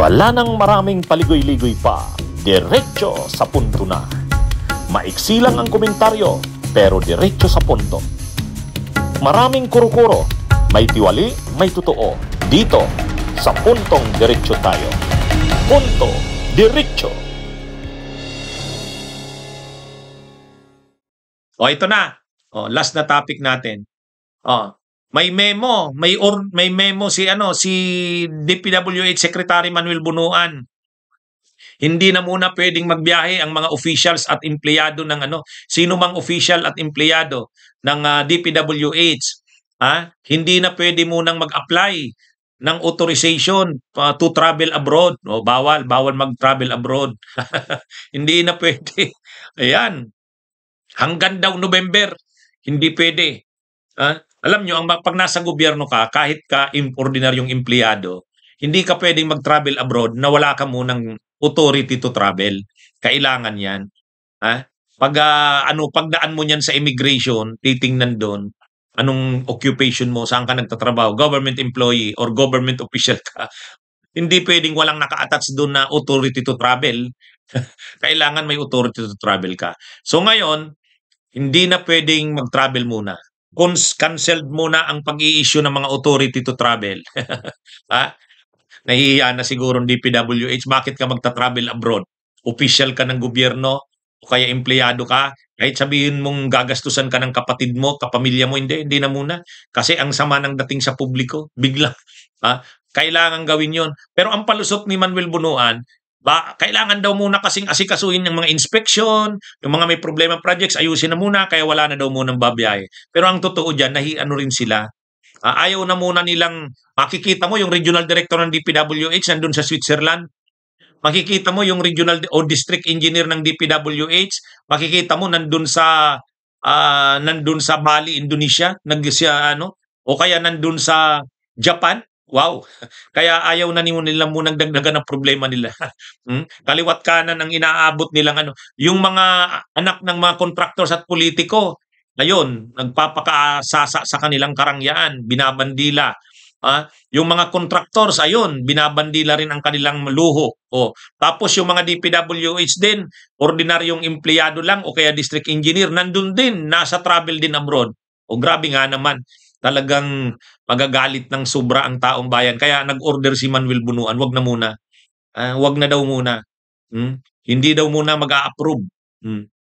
Wala nang maraming paligoy-ligoy pa, diretso sa punto na. Maiksi lang ang komentaryo, pero diretso sa punto. Maraming kuro-kuro, may tiwali, may totoo. Dito, sa Puntong Diretso tayo. Punto Diretso. O, ito na. O, last na topic natin. O, may memo, may memo si DPWH Secretary Manuel Bunuan. Hindi na muna pwedeng magbiyahe ang mga officials at empleyado ng sino mang official at empleyado ng DPWH. Hindi na pwede munang mag-apply ng authorization to travel abroad. O, bawal mag-travel abroad. Hindi na pwede. Ayan. Hanggang daw November, hindi pwede. Alam nyo, pag nasa gobyerno ka, kahit ka ordinaryong empleyado, hindi ka pwedeng mag-travel abroad na wala ka munang authority to travel. Kailangan yan. Pagdaan mo yan sa immigration, titingnan doon, anong occupation mo, saan ka nagtatrabaho, government employee or government official ka. Hindi pwedeng walang naka-attach doon na authority to travel. Kailangan may authority to travel ka. So ngayon, hindi na pwedeng mag-travel muna. Canceled muna ang pag-i-issue ng mga authority to travel. Nahihiya na siguro ng DPWH. Bakit ka magta-travel abroad? Official ka ng gobyerno o kaya empleyado ka? Kahit sabihin mong gagastusan ka ng kapatid mo, kapamilya mo, hindi na muna. Kasi ang sama ng dating sa publiko, bigla. Kailangan gawin yon. Pero ang palusot ni Manuel Bunuan, kailangan daw muna kasing asikasuhin ng mga inspection, yung mga may problema projects, ayusin na muna, kaya wala na daw munang babiyahe. Pero ang totoo dyan, rin sila. Ayaw na muna nilang, makikita mo yung regional director ng DPWH nandun sa Switzerland. Makikita mo yung regional o district engineer ng DPWH, makikita mo nandun sa Bali, Indonesia, o kaya nandun sa Japan. Wow! Kaya ayaw na nila munang dagdagan ng problema nila. Kaliwat kanan ang inaabot nilang yung mga anak ng mga contractors at politiko, ayun, nagpapakasasa sa kanilang karangyaan, binabandila. Yung mga contractors, ayun, binabandila rin ang kanilang luho. Tapos yung mga DPWH din, ordinaryong empleyado lang o kaya district engineer, nandun din, nasa travel din abroad. Grabe nga naman. Talagang magagalit ng sobra ang taong bayan. Kaya nag-order si Manuel Bunuan, wag na muna. Wag na daw muna. Hindi daw muna mag-a-approve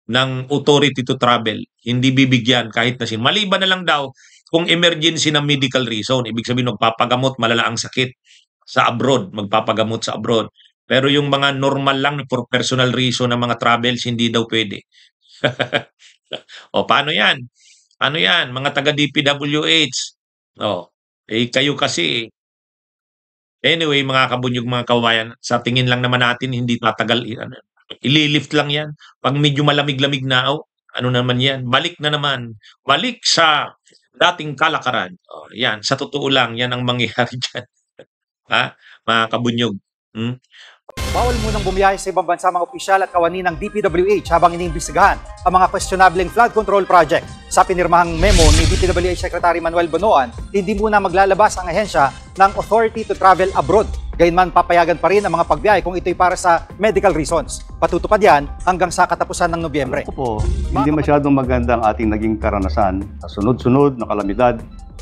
ng authority to travel. Hindi bibigyan kahit na maliban na lang daw kung emergency na medical reason. Ibig sabihin, magpapagamot, malala ang sakit sa abroad, magpapagamot sa abroad. Pero yung mga normal lang for personal reason ng mga travels, hindi daw pwede. Paano yan? Ano yan? Mga taga-DPWH. Kayo kasi. Anyway, mga kabunyog, mga kawayan, sa tingin lang naman natin, hindi tatagal. Ililift lang yan. Pag medyo malamig-lamig na, ano naman yan? Balik na naman. Balik sa dating kalakaran. Yan, sa totoo lang, yan ang mangyayari dyan. Mga kabunyog. Bawal munang bumiyahe sa ibang bansa mga opisyal at kawani ng DPWH habang iniimbestigahan ang mga questionableng flood control project. Sa pinirmahang memo ni DPWH Secretary Manuel Bunuan, hindi muna maglalabas ang ahensya ng authority to travel abroad. Gayunman, papayagan pa rin ang mga pagbiyahe kung ito'y para sa medical reasons. Patutupad yan hanggang sa katapusan ng Nobyembre. Hindi masyadong maganda ang ating naging karanasan sa sunod-sunod na kalamidad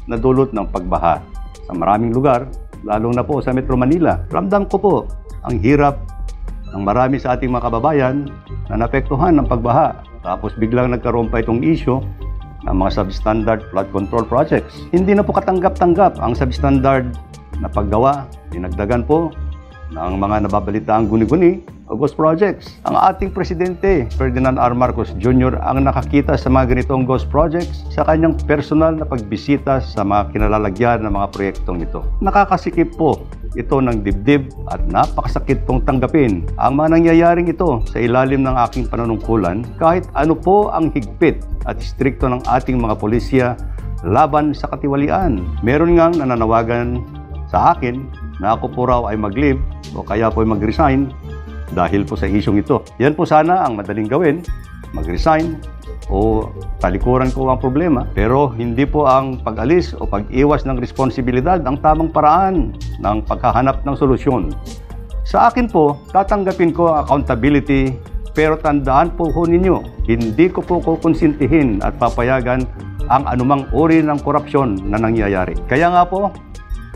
na dulot ng pagbaha. Sa maraming lugar, lalong na po sa Metro Manila, ramdam ko po ang hirap ng marami sa ating mga kababayan na naapektuhan ng pagbaha. Tapos biglang nagkaroon pa itong issue ng mga substandard flood control projects. Hindi na po katanggap-tanggap ang substandard na paggawa. Dinagdagan po ng mga nababalitaang guni-guni o ghost projects. Ang ating Presidente, Ferdinand R. Marcos Jr. ang nakakita sa mga ganitong ghost projects sa kanyang personal na pagbisita sa mga kinalalagyan ng mga proyektong ito. Nakakasikip po ito ng dibdib at napakasakit pong tanggapin ang mga nangyayaring ito sa ilalim ng aking panunungkulan kahit ano po ang higpit at strikto ng ating mga pulisya laban sa katiwalian. Meron ngang nananawagan sa akin na ako po raw ay mag-leave o kaya po ay mag-resign dahil po sa isyong ito. Yan po sana ang madaling gawin, mag-resign o talikuran ko ang problema. Pero hindi po ang pag-alis o pag-iwas ng responsibilidad ang tamang paraan ng paghahanap ng solusyon. Sa akin po, tatanggapin ko ang accountability, pero tandaan po ninyo, hindi ko po kukonsintihin at papayagan ang anumang uri ng korupsyon na nangyayari. Kaya nga po,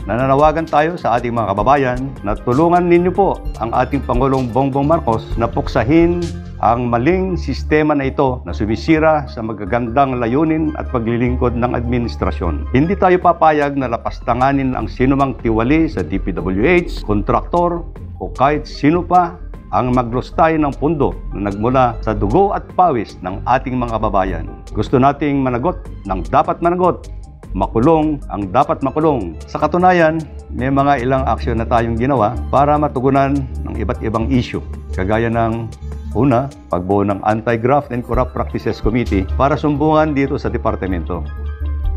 nananawagan tayo sa ating mga kababayan na tulungan ninyo po ang ating Pangulong Bongbong Marcos na puksahin ang maling sistema na ito na sumisira sa magagandang layunin at paglilingkod ng administrasyon. Hindi tayo papayag na lapastanganin ang sinumang tiwali sa DPWH, kontraktor o kahit sino pa ang maglustay ng pundo na nagmula sa dugo at pawis ng ating mga kababayan. Gusto nating managot ng dapat managot, makulong ang dapat makulong. Sa katunayan, may mga ilang aksyon na tayong ginawa para matugunan ng iba't ibang issue, kagaya ng una, pagbuo ng Anti-Graft and Corrupt Practices Committee para sumbungan dito sa departamento.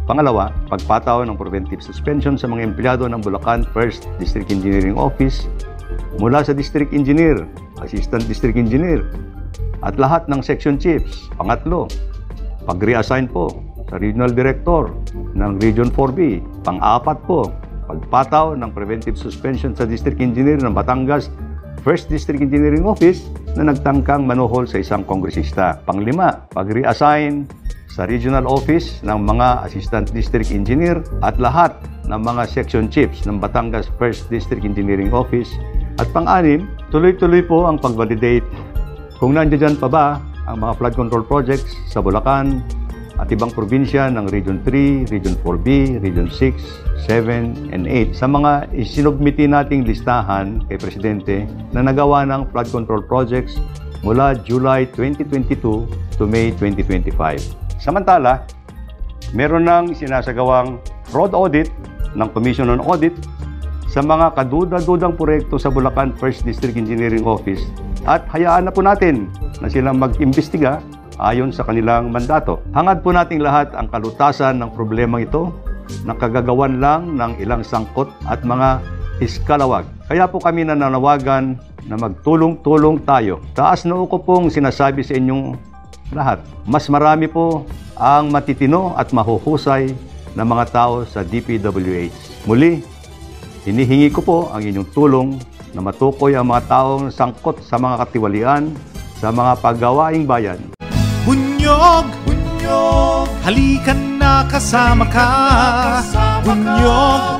Pangalawa, pagpataw ng preventive suspension sa mga empleyado ng Bulacan 1st District Engineering Office mula sa District Engineer, Assistant District Engineer, at lahat ng Section Chiefs. Pangatlo, pag-reassign po sa Regional Director ng Region 4B. Pang-apat po, pagpataw ng preventive suspension sa District Engineer ng Batangas 1st District Engineering Office na nagtangkang manuhol sa isang kongresista. Panglima, pag-reassign sa Regional Office ng mga Assistant District Engineer at lahat ng mga Section Chiefs ng Batangas 1st District Engineering Office. At pang-anim, tuloy-tuloy po ang pag-validate kung nandiyan pa ba ang mga flood control projects sa Bulacan at ibang probinsya ng Region 3, Region 4B, Region 6, 7, and 8 sa mga isinubmiti nating listahan kay Presidente na nagawa ng flood control projects mula July 2022 to May 2025. Samantala, meron nang sinasagawang fraud audit ng Commission on Audit sa mga kaduda-dudang proyekto sa Bulacan 1st District Engineering Office at hayaan na po natin na silang mag-imbestiga ayon sa kanilang mandato. Hangad po nating lahat ang kalutasan ng problemang ito na kagagawan lang ng ilang sangkot at mga iskalawag. Kaya po kami nananawagan na magtulong-tulong tayo. Taas noo ko pong sinasabi sa inyong lahat. Mas marami po ang matitino at mahuhusay na mga tao sa DPWH. Muli, hinihingi ko po ang inyong tulong na matukoy ang mga taong sangkot sa mga katiwalian sa mga paggawaing bayan. Bunyog, bunyog, halikan na kasama ka. Bunyog,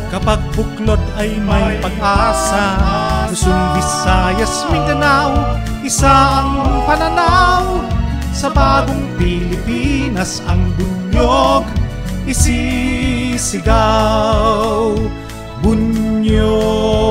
kapag buklod ay may pag-asa. Luzon, Visayas, Mindanao, isa ang pananaw. Sa bagong Pilipinas ang bunyog isisigaw. Bunyog.